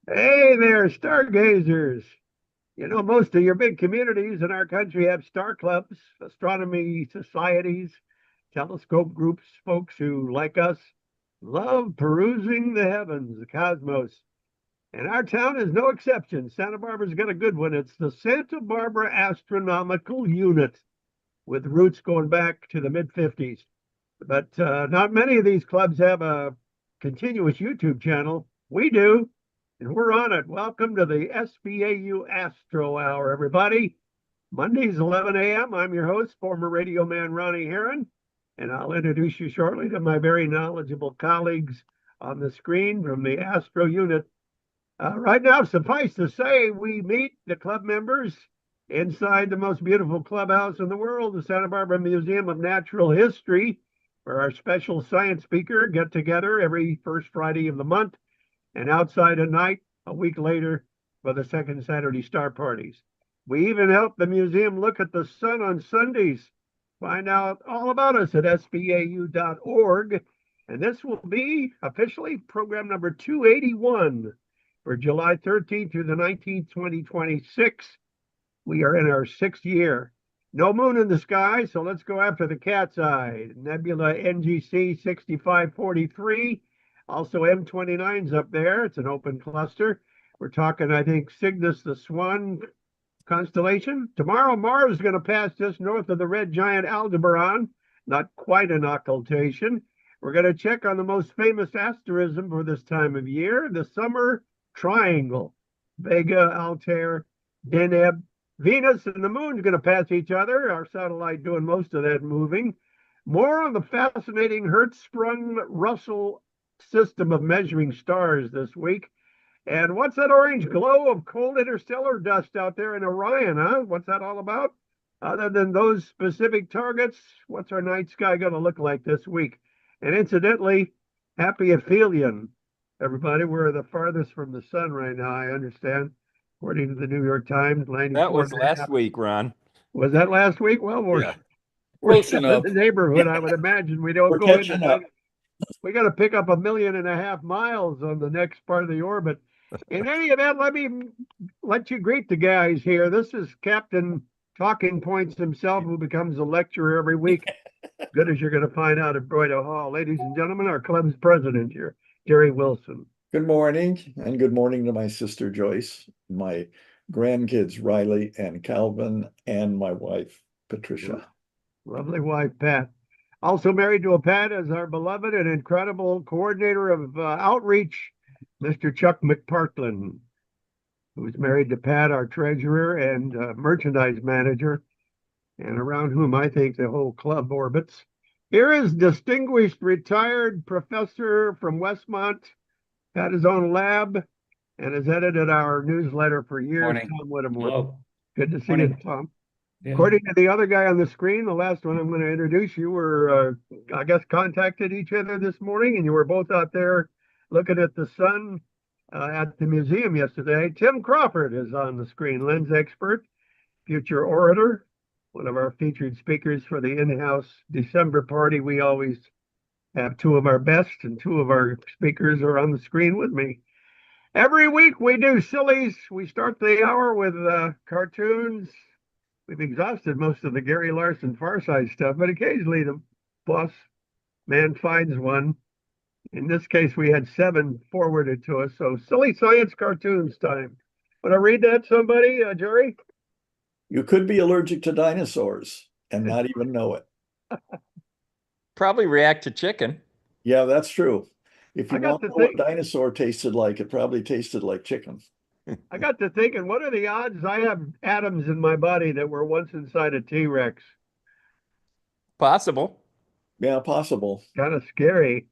Hey there, stargazers. You know, most of your big communities in our country have star clubs, astronomy societies, telescope groups, folks who, like us, love perusing the heavens, the cosmos. And our town is no exception. Santa Barbara's got a good one. It's the Santa Barbara Astronomical Unit, with roots going back to the mid 50s. But not many of these clubs have a continuous YouTube channel. We do, and we're on it. Welcome to the SBAU Astro Hour, everybody. Mondays, 11 a.m. I'm your host, former radio man Ronnie Heron, and I'll introduce you shortly to my very knowledgeable colleagues on the screen from the Astro unit. Right now, suffice to say, we meet the club members inside the most beautiful clubhouse in the world, the Santa Barbara Museum of Natural History, where our special science speaker get together every first Friday of the month, and outside at night a week later for the second Saturday star parties. We even help the museum look at the sun on Sundays. Find out all about us at sbau.org. And this will be officially program number 281 for July 13th through the 19th, 2026. We are in our sixth year. No moon in the sky, so let's go after the cat's eye. Nebula NGC 6543. Also, M29's up there. It's an open cluster. We're talking, I think, Cygnus the Swan constellation. Tomorrow, Mars is going to pass just north of the red giant Aldebaran. Not quite an occultation. We're going to check on the most famous asterism for this time of year, the summer triangle. Vega, Altair, Deneb, Venus and the moon are going to pass each other. Our satellite doing most of that moving. More on the fascinating Hertzsprung-Russell system of measuring stars this week. And what's that orange glow of cold interstellar dust out there in Orion, huh? What's that all about? Other than those specific targets, what's our night sky going to look like this week? And incidentally, happy aphelion, everybody. We're the farthest from the sun right now, I understand, according to the New York Times, That 94 was and a last half. week, Ron. Was that last week? Well, Yeah. we're Close still in enough. the neighborhood, I would imagine. We don't We're go into catching up. we got to pick up 1.5 million miles on the next part of the orbit. In any event, let me let you greet the guys here. This is Captain Talking Points himself, who becomes a lecturer every week. Good as you're going to find out at Broido Hall. Ladies and gentlemen, our club's president here, Jerry Wilson. Good morning, and good morning to my sister Joyce, my grandkids Riley and Calvin, and my wife Patricia. Lovely wife, Pat. Also married to a Pat is our beloved and incredible coordinator of outreach, Mr. Chuck McPartland, who's married to Pat, our treasurer and merchandise manager, and around whom I think the whole club orbits. Here is distinguished retired professor from Westmont, had his own lab, and has edited our newsletter for years, Morning. Tom Whittemore. Hello. Good to see you, Tom. Yeah. According to the other guy on the screen, the last one I'm going to introduce, you were, I guess, contacted each other this morning, and you were both out there looking at the sun at the museum yesterday. Tim Crawford is on the screen, lens expert, future orator, one of our featured speakers for the in-house December party. We always have two of our best, and two of our speakers are on the screen with me. Every week we do sillies. We start the hour with cartoons. We've exhausted most of the Gary Larson Far Side stuff, but occasionally the boss man finds one. In this case, we had 7 forwarded to us. So silly science cartoons time. Want to read that, somebody, Jerry? You could be allergic to dinosaurs and not even know it. Probably react to chicken. Yeah, that's true. If you I got want to to know what think- dinosaur tasted like, it probably tasted like chicken. I got to thinking, what are the odds I have atoms in my body that were once inside a T-Rex? Possible. Yeah, possible. Kind of scary.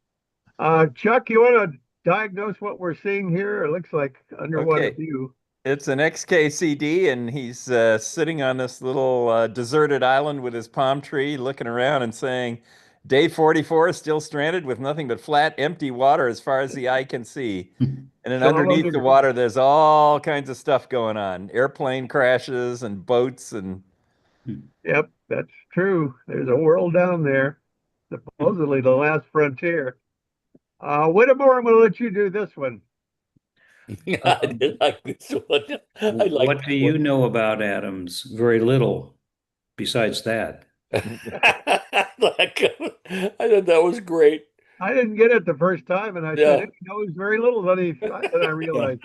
Chuck, you want to diagnose what we're seeing here? It looks like underwater Okay. view. It's an XKCD, and he's sitting on this little deserted island with his palm tree, looking around and saying, Day 44 is still stranded with nothing but flat, empty water as far as the eye can see. And then So underneath the water, there's all kinds of stuff going on. Airplane crashes and boats and... Yep, that's true. There's a world down there, supposedly the last frontier. Whittemore, I'm going to let you do this one. I did like this one. I like What this do you know about atoms? Very little besides that. one. I thought that was great. I didn't get it the first time, and I said, Yeah. he knows very little. Then I Yeah. realized.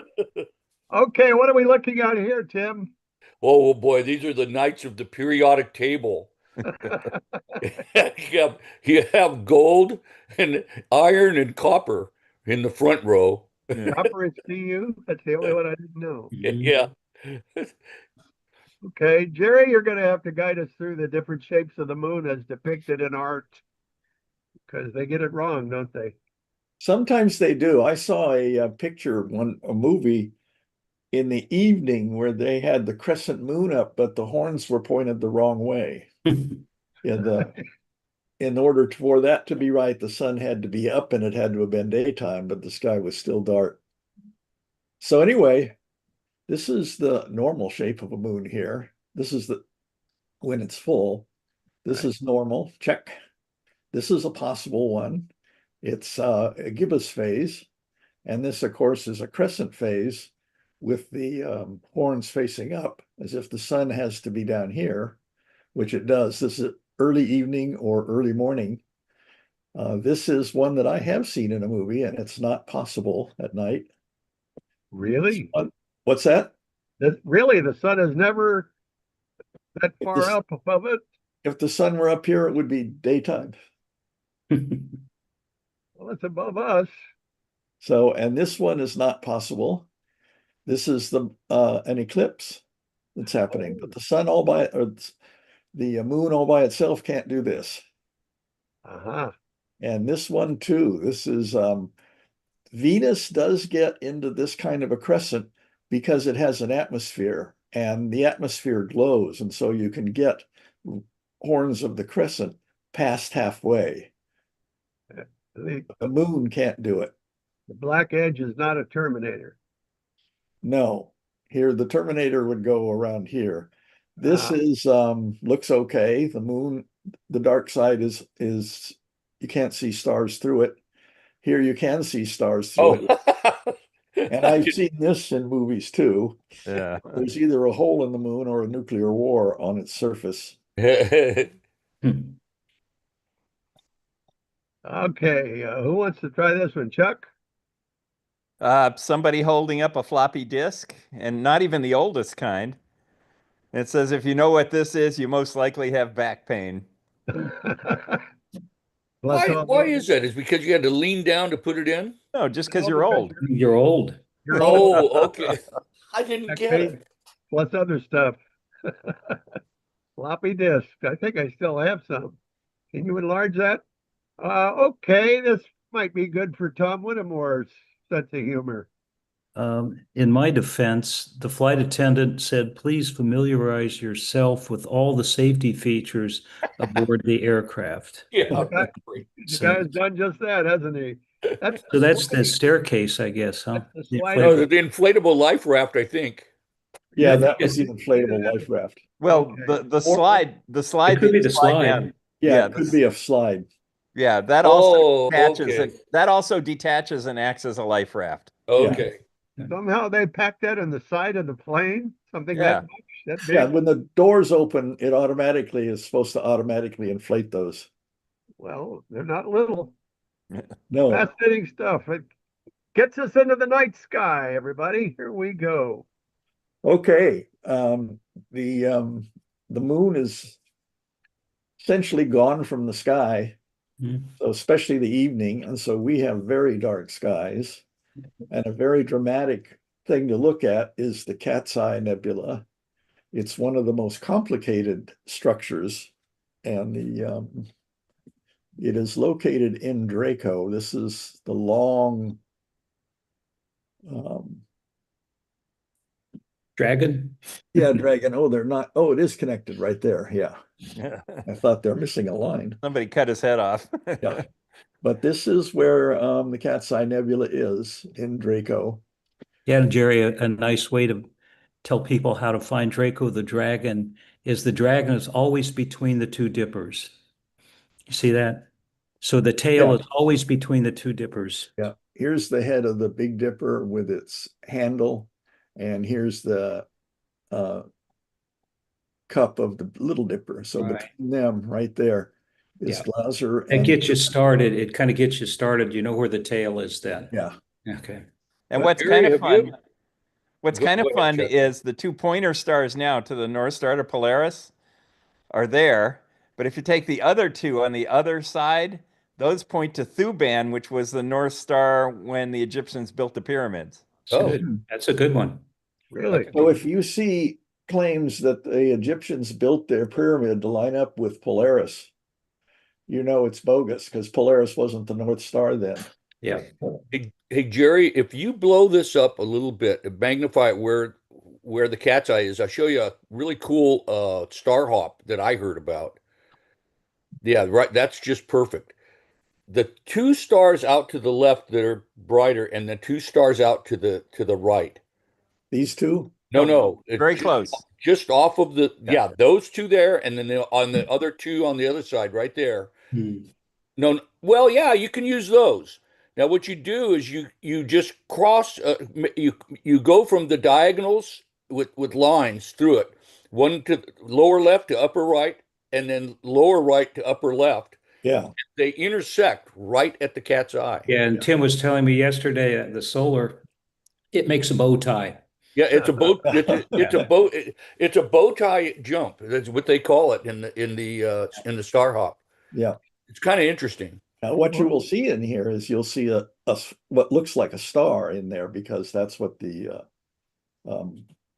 Okay, what are we looking at here, Tim? Oh boy, these are the knights of the periodic table. You have gold and iron and copper in the front row. Yeah. Copper is Cu. That's the only one I didn't know. Yeah. Okay, Jerry, you're going to have to guide us through the different shapes of the moon as depicted in art, because they get it wrong, don't they? Sometimes they do. I saw a picture, a movie in the evening where they had the crescent moon up, but the horns were pointed the wrong way. In order for that to be right, the sun had to be up and it had to have been daytime, but the sky was still dark. So anyway, this is the normal shape of a moon here. This is when it's full. This is normal, check. This is a possible one. It's a gibbous phase. And this, of course, is a crescent phase with the horns facing up, as if the sun has to be down here, which it does. This is early evening or early morning. This is one that I have seen in a movie, and it's not possible at night. Really? What's that? Really, the sun is never that If far up above it? If the sun were up here, it would be daytime. Well, it's above us. So, and this one is not possible. This is an eclipse that's happening, but the sun all by, or the moon all by itself can't do this. Uh-huh. And this one too, this is Venus does get into this kind of a crescent because it has an atmosphere and the atmosphere glows. And so you can get horns of the crescent past halfway. The, The moon can't do it. the black edge is not a terminator. No, here the terminator would go around here. This Ah. is looks okay. The moon, the dark side is you can't see stars through it. Here you can see stars through it. Oh. And I've seen this in movies too. Yeah. There's either a hole in the moon or a nuclear war on its surface. Okay, who wants to try this one? Chuck? Somebody holding up a floppy disk, and not even the oldest kind. It says, if you know what this is, you most likely have back pain. Why is that? Is it because you had to lean down to put it in? No, just because you're old. You're old. You're old. Oh, okay. I didn't Back get pain it. plus other stuff. Floppy disk. I think I still have some. Can you enlarge that? Okay, this might be good for Tom Whittemore's sense of humor. In my defense, the flight attendant said, please familiarize yourself with all the safety features aboard the aircraft. Yeah, Okay. that's great. The guy's done just that, hasn't he? So that's the staircase, I guess, huh? That's the slide. No, the inflatable life raft, I think. Yeah, that was the inflatable life raft. Well, Okay. the slide It could be the slide. down. Yeah, Yeah, it could be a slide. Yeah, that also Oh, detaches okay. and that also detaches and acts as a life raft. Okay. Somehow they packed that on the side of the plane, something Yeah. that much, that big. Yeah, when the doors open, it automatically is supposed to automatically inflate those. Well, they're not little. No, Fascinating stuff. It gets us into the night sky, everybody. Here we go. okay. The moon is essentially gone from the sky, so especially the evening, and so we have very dark skies. And a very dramatic thing to look at is the Cat's Eye Nebula. It's one of the most complicated structures, and it is located in Draco. This is the long Dragon? yeah, dragon. Oh, they're not. Oh, it is connected right there. Yeah. I thought they're missing a line. Somebody cut his head off. Yeah. But this is where the Cat's Eye Nebula is in Draco. Yeah, Jerry, a nice way to tell people how to find Draco the dragon is the dragon is always between the two dippers. You see that? So the tail Yeah. is always between the two dippers. Yeah. here's the head of the Big Dipper with its handle, and here's the cup of the Little Dipper. So Right. between them, right there, is Yeah. Glasser It and gets you started. It kind of gets you started. You know where the tail is then. yeah. Okay. And But what's Jerry, kind of have fun, you? what's Go, kind go of ahead, fun Chuck. is the two pointer stars now to the North Star to Polaris are there. But if you take the other two on the other side, those point to Thuban, which was the North Star when the Egyptians built the pyramids. It's Oh. good. That's a good one. Really? So if you see claims that the Egyptians built their pyramid to line up with Polaris, you know it's bogus because Polaris wasn't the North Star then. Yeah. Hey, Jerry, if you blow this up a little bit and magnify it where the cat's eye is, I'll show you a really cool star hop that I heard about. Yeah, right. That's just perfect. The two stars out to the left that are brighter, and the two stars out to the right. These two? No, Oh, no, it's very close. just off of the Yeah. yeah, those two there, and then on the other two on the other side, right there. Hmm. No, well, yeah, you can use those. Now, what you do is you just cross you go from the diagonals with lines through it, one to lower left to upper right, and then lower right to upper left. Yeah. They intersect right at the cat's eye. Yeah. And Tim was telling me yesterday the solar, it makes a bow tie. Yeah, it's a bow. It's a bow tie jump. That's what they call it in the star hop. Yeah. It's kind of interesting. Now, what you will see in here is you'll see what looks like a star in there because that's what the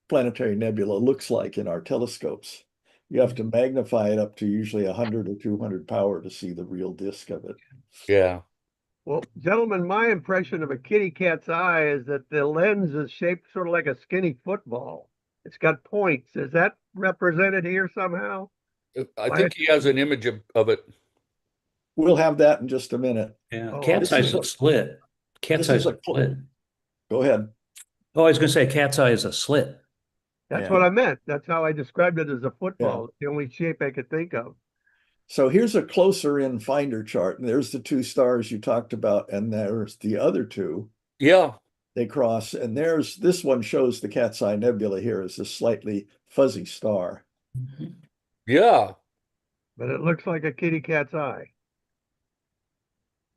planetary nebula looks like in our telescopes. You have to magnify it up to usually 100 or 200 power to see the real disk of it. Yeah. Well, gentlemen, my impression of a kitty cat's eye is that the lens is shaped sort of like a skinny football. It's got points. Is that represented here somehow? I think he has an image of it. We'll have that in just a minute. Yeah. Oh, Cat's this eye is is a a- slit. Cat's this eye is is a a- slit. Go ahead. Oh, I was going to say cat's eye is a slit. That's Yeah. what I meant. That's how I described it as a football. It's the only shape I could think of. So here's a closer in finder chart. And there's the two stars you talked about, and there's the other two. Yeah. They cross, and there's this one shows the Cat's Eye Nebula here as a slightly fuzzy star. Yeah. But it looks like a kitty cat's eye.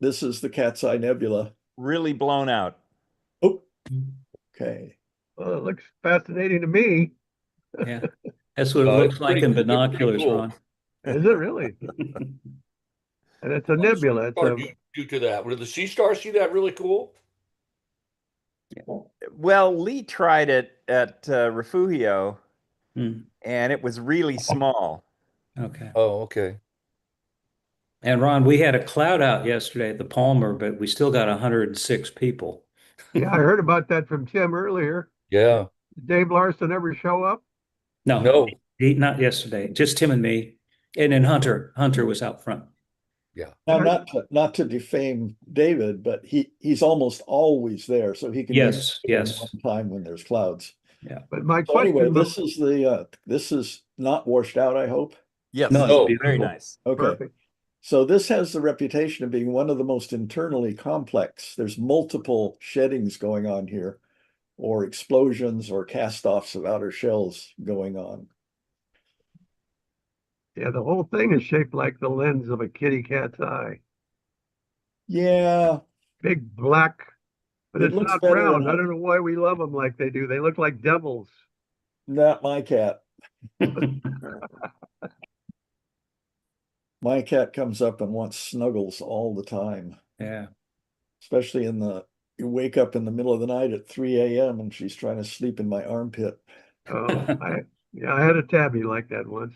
This is the Cat's Eye Nebula. Really blown out. Oh, okay. Well, it looks fascinating to me. Yeah. That's what it Uh, looks it's like pretty- in it's pretty binoculars, cool. Ron. Is it really? And it's a What does the nebula. It's star a do to that. Did the sea star see that really cool? Well, Lee tried it at Refugio, Hmm. and it was really small. Okay. Oh, okay. And Ron, we had a cloud out yesterday at the Palmer, but we still got 106 people. yeah. I heard about that from Tim earlier. Yeah. Did Dave Larson ever show up? No. Not yesterday, just Tim and me. And then Hunter was out front. Yeah. Now, not to defame David, but he's almost always there, so he can Yes, be there yes. one time when there's clouds. But my So anyway, question this is not washed out, I hope. Yes. No, No. it's Very beautiful. nice. Okay. perfect. So this has the reputation of being one of the most internally complex. There's multiple sheddings going on here, or explosions or cast-offs of outer shells going on. Yeah, the whole thing is shaped like the lens of a kitty cat's eye. Yeah, Big black, but It it's looks not better brown. than I don't know why we love them like they do. They look like devils. not my cat. My cat comes up and wants snuggles all the time, Yeah. especially you wake up in the middle of the night at 3 a.m. and she's trying to sleep in my armpit. Oh, I had a tabby like that once.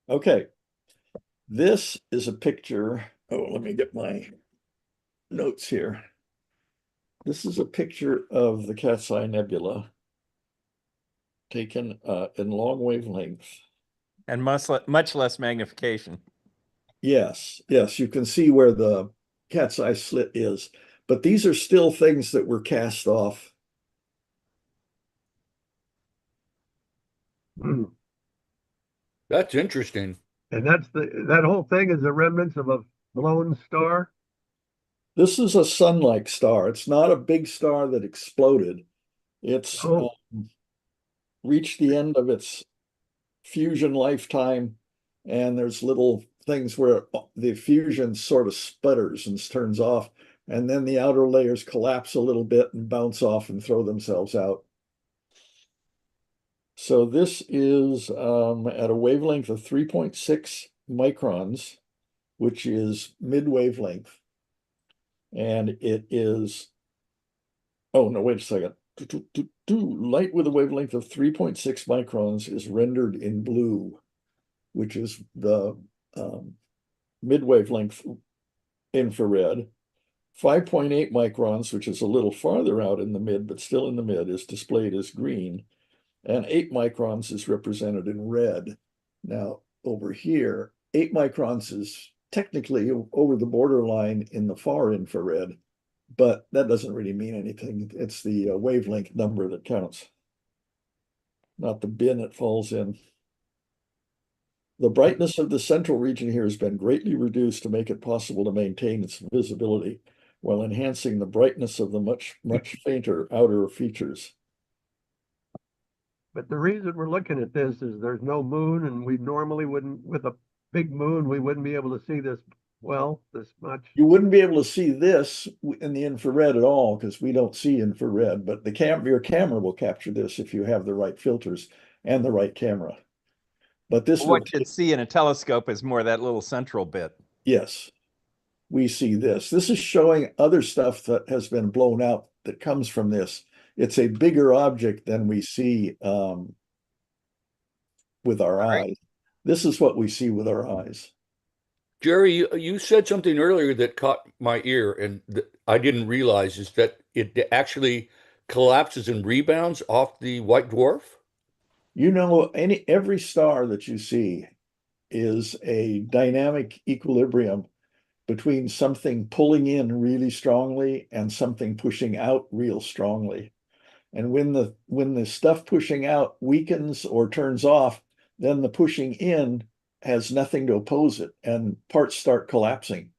Okay. This is a picture. Oh, let me get my notes here. This is a picture of the Cat's Eye Nebula taken in long wavelength. And much less magnification. Yes, you can see where the cat's eye slit is, but these are still things that were cast off. Hmm. That's interesting. And that whole thing is the remnants of a blown star. This is a sun-like star. It's not a big star that exploded. It's Oh, reached the end of its fusion lifetime, and there's little things where the fusion sort of sputters and turns off, and then the outer layers collapse a little bit and bounce off and throw themselves out. So this is at a wavelength of 3.6 microns, which is mid-wavelength. And it is, oh no, wait a second. Light with a wavelength of 3.6 microns is rendered in blue, which is the mid-wavelength infrared. 5.8 microns, which is a little farther out in the mid, but still in the mid, is displayed as green. And 8 microns is represented in red. Now, over here, 8 microns is technically over the borderline in the far infrared, but that doesn't really mean anything. It's the wavelength number that counts, not the bin it falls in. The brightness of the central region here has been greatly reduced to make it possible to maintain its visibility while enhancing the brightness of the much fainter outer features. but the reason we're looking at this is there's no moon, and we normally wouldn't, with a big moon, we wouldn't be able to see this this much. You wouldn't be able to see this in the infrared at all because we don't see infrared, but your camera will capture this if you have the right filters and the right camera. But this What you'd see in a telescope is more that little central bit. yes, we see this. This is showing other stuff that has been blown out that comes from this. It's a bigger object than we see with our eyes. This is what we see with our eyes. Jerry, you said something earlier that caught my ear, and I didn't realize is that it actually collapses and rebounds off the white dwarf. You know, every star that you see is a dynamic equilibrium between something pulling in really strongly and something pushing out real strongly. And when the stuff pushing out weakens or turns off, then the pushing in has nothing to oppose it, and parts start collapsing.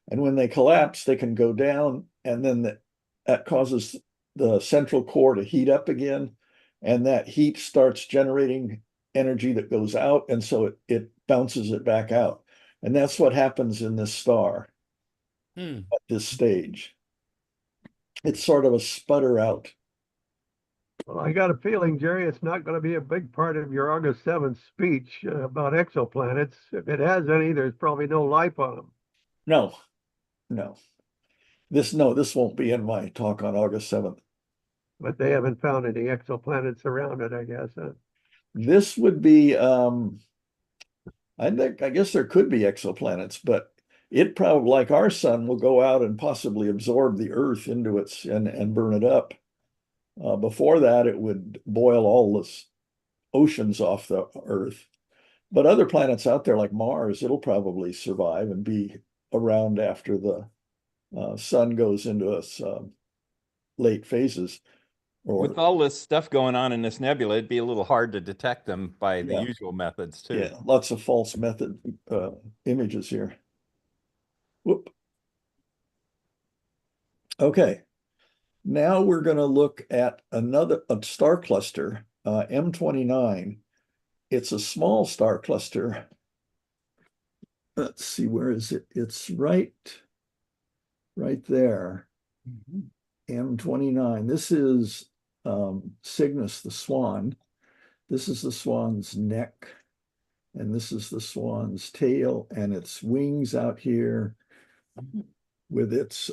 And when they collapse, they can go down, and then that causes the central core to heat up again, and that heat starts generating energy that goes out, and so it bounces it back out. And that's what happens in this star at this stage. It's sort of a sputter out. Well, I got a feeling, Jerry, it's not going to be a big part of your August 7th speech about exoplanets. If it has any, there's probably no life on them. No, no. This won't be in my talk on August 7th. But they haven't found any exoplanets around it, I guess. This would be I guess there could be exoplanets, but it probably, like our sun, will go out and possibly absorb the Earth into its and burn it up. Before that, it would boil all the oceans off the Earth. But other planets out there like Mars, it'll probably survive and be around after the sun goes into its late phases. With all this stuff going on in this nebula, it'd be a little hard to detect them by the usual methods too. Yeah, lots of false method images here. Whoop. Okay. Now we're going to look at a star cluster, M29. It's a small star cluster. Let's see, where is it? It's right there. M29. This is Cygnus, the swan. This is the swan's neck, and this is the swan's tail, and its wings out here with its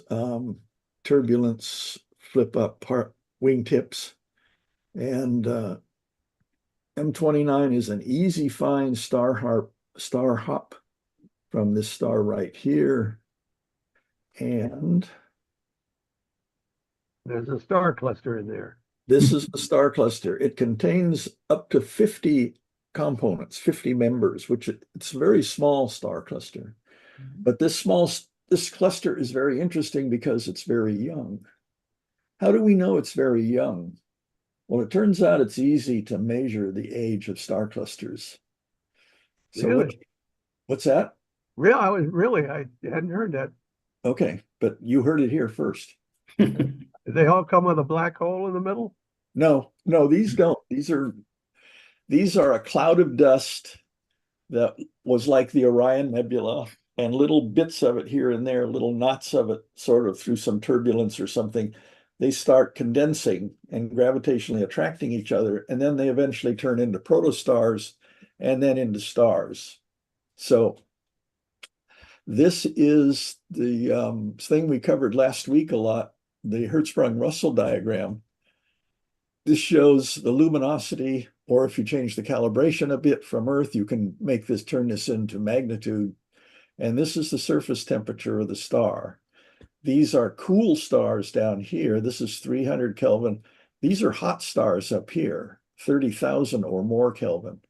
turbulence flip up wingtips. And M29 is an easy find star hop from this star right here. And there's a star cluster in there. This is the star cluster. It contains up to 50 components, 50 members, which it's a very small star cluster. But this cluster is very interesting because it's very young. How do we know it's very young? Well, it turns out it's easy to measure the age of star clusters. So really? what's that? I hadn't heard that. Okay. but you heard it here first. Do they all come with a black hole in the middle? No, these don't. These are a cloud of dust that was like the Orion Nebula, and little bits of it here and there, little knots of it, sort of through some turbulence or something, they start condensing and gravitationally attracting each other, and then they eventually turn into protostars and then into stars. So this is the thing we covered last week a lot, the Hertzsprung-Russell diagram. This shows the luminosity, or if you change the calibration a bit from Earth, you can turn this into magnitude. And this is the surface temperature of the star. These are cool stars down here. This is 300 Kelvin. These are hot stars up here, 30,000 or more Kelvin.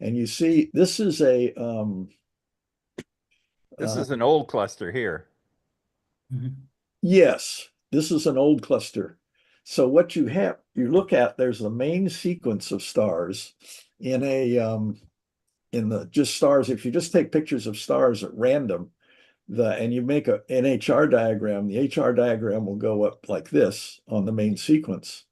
And you see, this is a This is an old cluster here. yes, this is an old cluster. So what you look at, there's the main sequence of stars in the just stars. If you just take pictures of stars at random, and you make an HR diagram, the HR diagram will go up like this on the main sequence.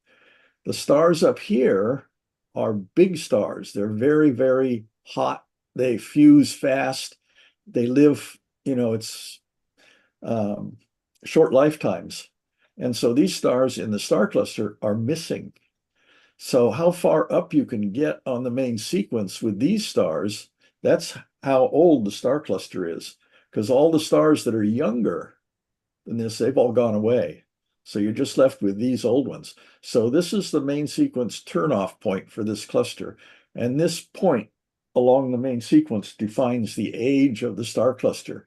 The stars up here are big stars. They're very, very hot. They fuse fast. They live, it's short lifetimes. And so these stars in the star cluster are missing. So how far up you can get on the main sequence with these stars, that's how old the star cluster is. Because all the stars that are younger than this, they've all gone away. So you're just left with these old ones. So this is the main sequence turnoff point for this cluster. And this point along the main sequence defines the age of the star cluster.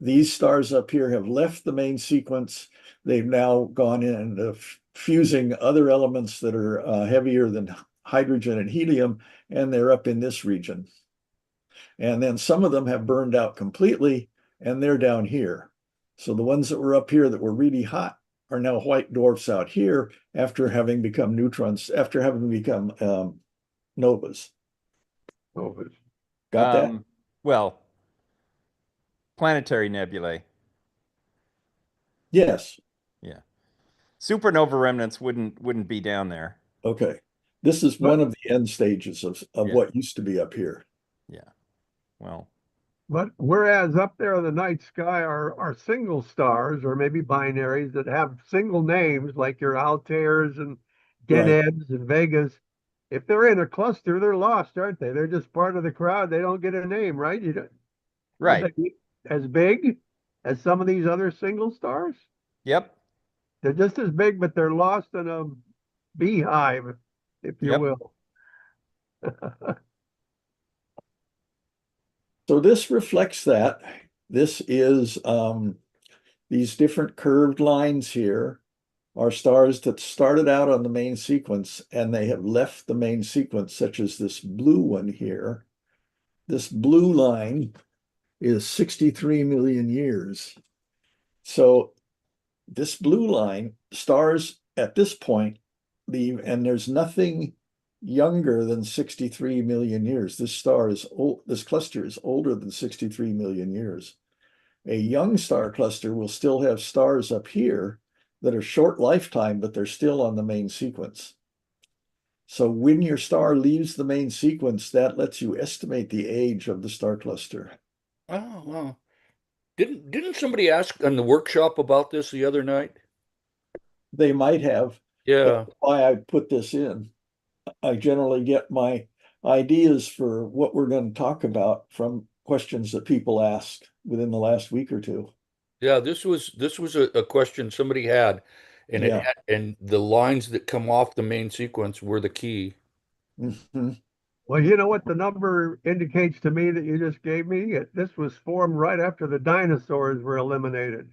These stars up here have left the main sequence. They've now gone into fusing other elements that are heavier than hydrogen and helium, and they're up in this region. And then some of them have burned out completely, and they're down here. So the ones that were up here that were really hot are now white dwarfs out here after having become neutrons, after having become novas. Novas. Got that? Well, planetary nebulae. Yes. Yeah. Supernova remnants wouldn't be down there. Okay. This is one of the end stages of what used to be up here. Yeah. Well. But whereas up there in the night sky are single stars or maybe binaries that have single names like your Altairs and Denebs and Vegas, if they're in a cluster, they're lost, aren't they? They're just part of the crowd. They don't get a name, right? Right. Would they be as big as some of these other single stars? Yep. They're just as big, but they're lost in a beehive, if you will. So this reflects that. This is these different curved lines here are stars that started out on the main sequence and they have left the main sequence, such as this blue one here. This blue line is 63 million years. So this blue line, stars at this point leave, and there's nothing younger than 63 million years. This star is old, this cluster is older than 63 million years. A young star cluster will still have stars up here that are short lifetime, but they're still on the main sequence. So when your star leaves the main sequence, that lets you estimate the age of the star cluster. Oh, wow. Didn't somebody ask in the workshop about this the other night? They might have. Yeah. That's why I put this in. I generally get my ideas for what we're going to talk about from questions that people asked within the last week or two. Yeah, this was a question somebody had, and and the lines that come off the main sequence were the key. Mm-hmm. Well, you know what the number indicates to me that you just gave me? This was formed right after the dinosaurs were eliminated.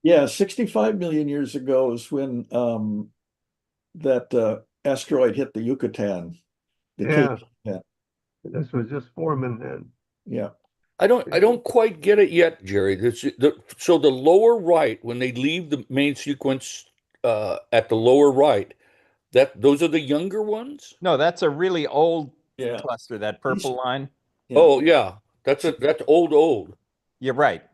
Yeah, 65 million years ago is when that asteroid hit the Yucatan. Yeah. This was just forming then. Yeah. I don't quite get it yet, Jerry. So the lower right, when they leave the main sequence at the lower right, those are the younger ones? No, that's a really old cluster, that purple line. Yeah. Oh, yeah. That's old. You're right.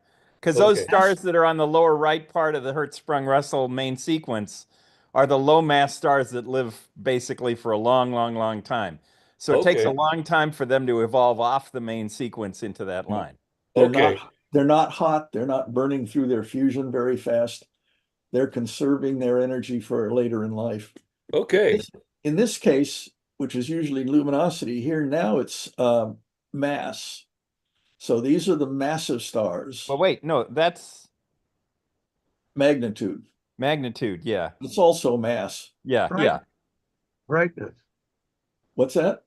Because those Okay. stars that are on the lower right part of the Hertzsprung-Russell main sequence are the low mass stars that live basically for a long, long, long time. So it takes a Okay. long time for them to evolve off the main sequence into that line. Okay. They're not hot. They're not burning through their fusion very fast. They're conserving their energy for later in life. Okay. In this case, which is usually luminosity, here now it's mass. So these are the massive stars. Well, wait, no, that's Magnitude. magnitude. Yeah. It's also mass. Yeah. Right. Yeah. Brightness. What's that?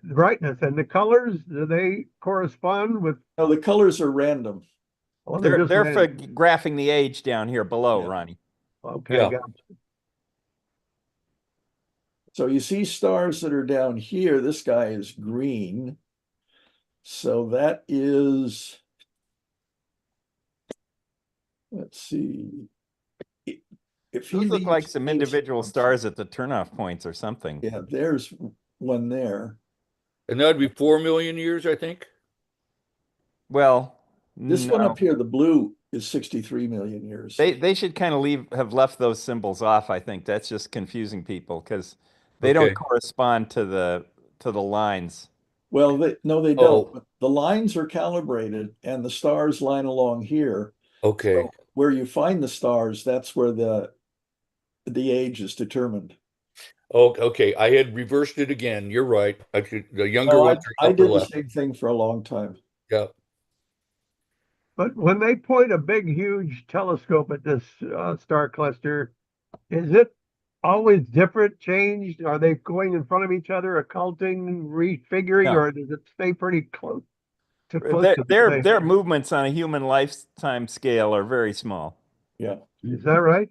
Brightness. And the colors, do they correspond with, No, the colors are random. oh, They're just they're for random. graphing the age down here below, Yeah. Ronnie. Okay, Yeah. got it. So you see stars that are down here. This guy is green. So that is, let's see. If he Those look like leaves some the individual sequence- stars at the turnoff points or something. Yeah, there's one there. And that'd be 4 million years, I think. Well, This one no. up here, the blue, is 63 million years. They should kind of have left those symbols off, I think. That's just confusing people because they Okay. don't correspond to the lines. Well, no, they Oh. don't. The lines are calibrated and the stars line along here. Okay. So where you find the stars, that's where the age is determined. Oh, okay. I had reversed it again. You're right. The younger No, ones are I upper did the left. same thing for a long time. Yeah. But when they point a big, huge telescope at this star cluster, is it always different, changed? Are they going in front of each other, occulting, refiguring, No. or does it stay pretty close to Their the movements on a human lifetime scale are very small. Yeah. same? Is that right?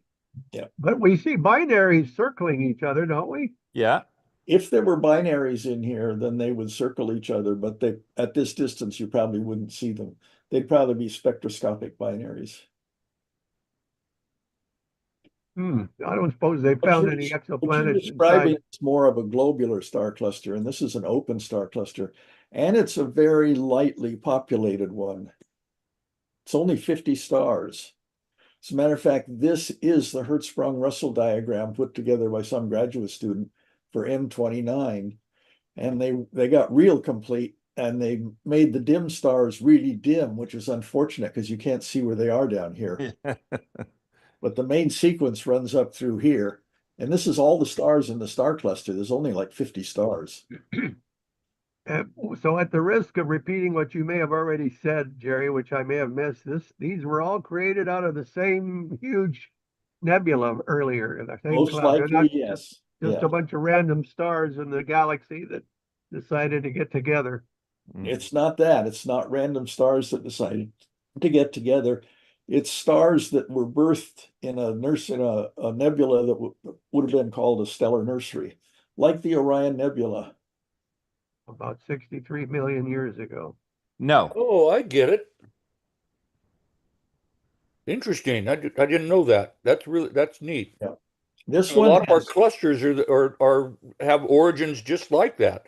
Yeah. But we see binaries circling each other, don't we? Yeah. If there were binaries in here, then they would circle each other, but they at this distance you probably wouldn't see them. They'd probably be spectroscopic binaries. I don't suppose they found any What you're exoplanets describing inside. is more of a globular star cluster, and this is an open star cluster, and it's a very lightly populated one. It's only 50 stars. As a matter of fact, this is the Hertzsprung-Russell diagram put together by some graduate student for M29, and they got real complete, and they made the dim stars really dim, which is unfortunate because you can't see where they are down here. But the main sequence runs up through here. And this is all the stars in the star cluster. There's only like 50 stars. So at the risk of repeating what you may have already said, Jerry, which I may have missed, these were all created out of the same huge nebula earlier in the same Most cloud. They're likely, not yes. just Yeah. a bunch of random stars in the galaxy that decided to get together. It's not that. It's not random stars that decided to get together. It's stars that were birthed in a nebula that would have been called a stellar nursery, like the Orion Nebula. About 63 million years ago. No. Oh, I get it. Interesting. I didn't know that. That's neat. Yeah. This A one lot of our has, clusters are have origins just like that.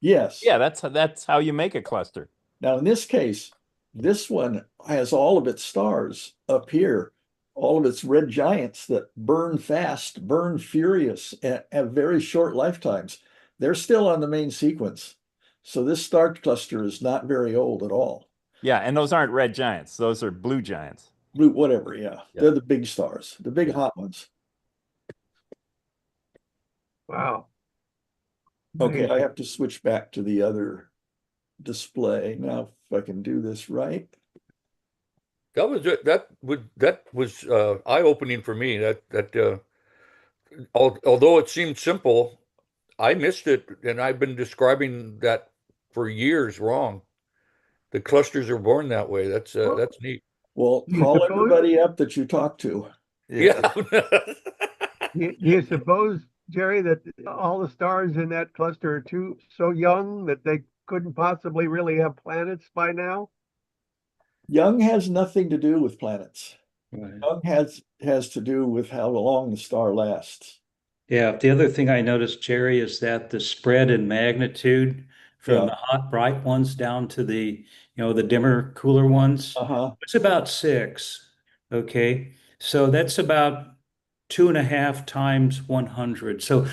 yes. Yeah, that's how you make a cluster. Now, in this case, this one has all of its stars up here, all of its red giants that burn fast, burn furious, and have very short lifetimes. They're still on the main sequence. So this star cluster is not very old at all. Yeah, and those aren't red giants. Those are blue giants. Blue, whatever, yeah. Yeah. They're the big stars, the big hot ones. Wow. Okay, Amazing. I have to switch back to the other display. Now, if I can do this right. That was it. That was eye-opening for me. Although it seemed simple, I missed it, and I've been describing that for years wrong. The clusters are born that way. That's neat. Well, Do you call suppose- everybody up that you talk to. Yeah. Do you suppose, Jerry, that all the stars in that cluster are so young that they couldn't possibly really have planets by now? Young has nothing to do with planets. Right. Young has to do with how long the star lasts. Yeah, the other thing I noticed, Jerry, is that the spread in magnitude from Yeah. the hot, bright ones down to the, the dimmer, cooler ones. Uh-huh. It's about 6. Okay. So that's about 2.5 times 100. So